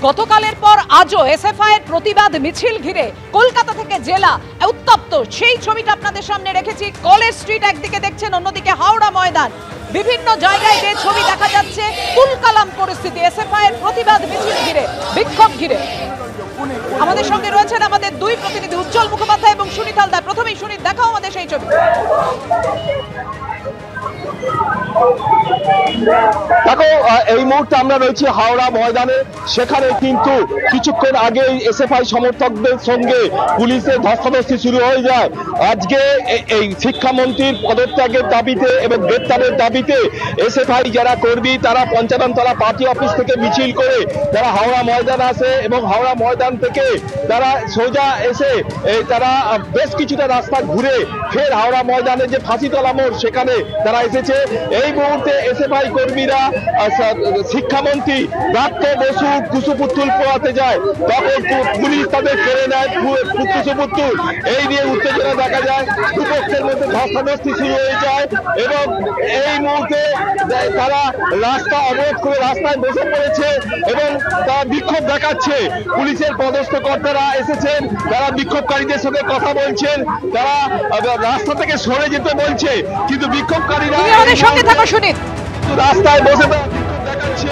গতকালের পর আজও এসএফআই এর প্রতিবাদ মিছিল ঘিরে কলকাতা থেকে জেলা উত্তপ্ত। সেই ছবিটা আপনাদের সামনে রেখেছি। কলেজ স্ট্রিট একদিকে দেখছেন, অন্যদিকে হাওড়া ময়দান। বিভিন্ন জায়গায় যে ছবি দেখা যাচ্ছে, তুলকালাম পরিস্থিতি এসএফআই এর প্রতিবাদ মিছিল ঘিরে, বিক্ষোভ ঘিরে। আমাদের সঙ্গে রয়েছেন আমাদের দুই প্রতিনিধি, উজ্জ্বল মুখোপাধ্যায় এবং সুনীত হালদার। প্রথমেই সুনীত, দেখাও আমাদের সেই ছবি। দেখো, এই মুহূর্তে আমরা রয়েছি হাওড়া ময়দানে। সেখানে কিন্তু কিছুক্ষণ আগে এসএফআই সমর্থকদের সঙ্গে পুলিশের ধস্তাধস্তি শুরু হয়ে যায়। আজকে এই শিক্ষামন্ত্রীর পদত্যাগের দাবিতে এবং গ্রেপ্তারের দাবিতে এসএফআই যারা কর্মী তারা পঞ্চাননতলা পার্টি অফিস থেকে মিছিল করে তারা হাওড়া ময়দান আসে এবং হাওড়া ময়দান থেকে তারা সোজা এসে তারা বেশ কিছুটা রাস্তা ঘুরে ফের হাওড়া ময়দানে যে ফাঁসিতলা মোড় সেখানে তারা এসেছে। এই মুহূর্তে এসএফআই কর্মীরা শিক্ষামন্ত্রী ব্রাত্য বসু কুসুপুত্তুল পোয়াতে যায়, তখন পুলিশ তাদের কেড়ে নেয় কুসুপুত্তুল। এই নিয়ে উত্তেজনা দেখা যায়, দুপক্ষের মধ্যে ধস্তাধস্তি শুরু হয়ে যায় এবং এই মুহূর্তে তারা রাস্তা অবরোধ করে রাস্তায় বসে পড়েছে এবং তারা বিক্ষোভ দেখাচ্ছে। পুলিশের পদস্থ কর্তারা এসেছেন, তারা বিক্ষোভকারীদের সঙ্গে কথা বলছেন, তারা রাস্তা থেকে সরে যেতে বলছে, কিন্তু বিক্ষোভকারীরা সঙ্গে থাকো সুনীত, রাস্তায় বসে বিক্ষোভ দেখাচ্ছে।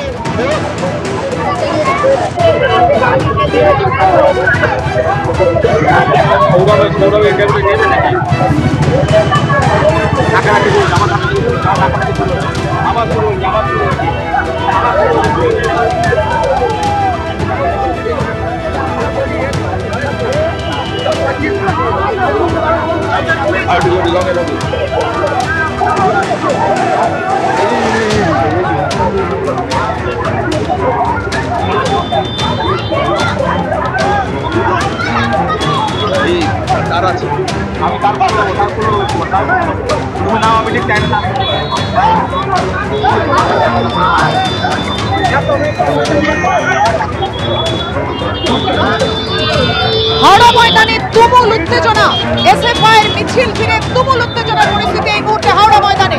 হাওড়া ময়দানে তুমুল উত্তেজনা, এসএফআই এর মিছিল ঘিরে তুমুল উত্তেজনার পরিস্থিতি এই মুহূর্তে হাওড়া ময়দানে।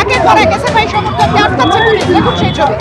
একের পর এক এসএফআই সমর্থককে আটকাচ্ছে পুলিশ। দেখুন সেই ছবি।